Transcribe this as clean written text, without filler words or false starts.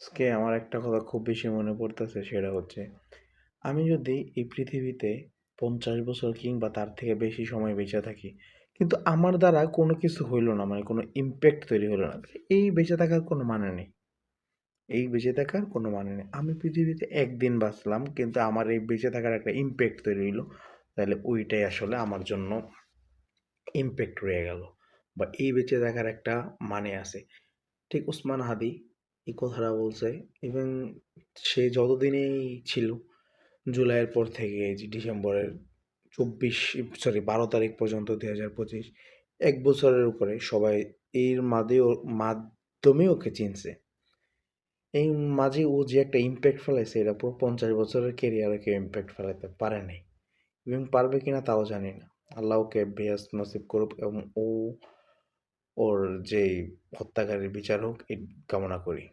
আজকে আমার একটা কথা খুব বেশি মনে পড়তেছে, সেটা হচ্ছে আমি যদি এই পৃথিবীতে 50 বছর কিংবা তার থেকে বেশি সময় বেঁচে থাকি, কিন্তু আমার দ্বারা কোনো কিছু হইলো না, মানে কোনো ইম্প্যাক্ট তৈরি হলো না, এই বেঁচে থাকার কোনো মানে নেই। এই বেঁচে থাকার কোনো মানে নেই। আমি পৃথিবীতে একদিন বাঁচলাম, কিন্তু আমার এই বেঁচে থাকার একটা ইম্প্যাক্ট তৈরি হইলো, তাহলে ওইটাই আসলে আমার জন্য ইম্প্যাক্ট রয়ে গেল, বা এই বেঁচে থাকার একটা মানে আছে। ঠিক উসমান হাদি এই কথাটা বলছে। ইভেন সে যতদিনেই ছিল, জুলাইয়ের পর থেকে এই যে ডিসেম্বরের 12 তারিখ পর্যন্ত 2025, 1 বছরের উপরে সবাই এর মাধ্যমে ওকে চিনছে। এই মাঝে ও যে একটা ইম্প্যাক্ট ফেলাইছে, এটা পুরো 50 বছরের কেরিয়ারে কেউ ইম্প্যাক্ট ফেলাইতে পারে নাই, এবং পারবে কিনা তাও জানি না। আল্লাহ ওকে বেহেশত নসিব করুক, এবং ওর যেই হত্যাকারীর বিচার হোক, এই কামনা করি।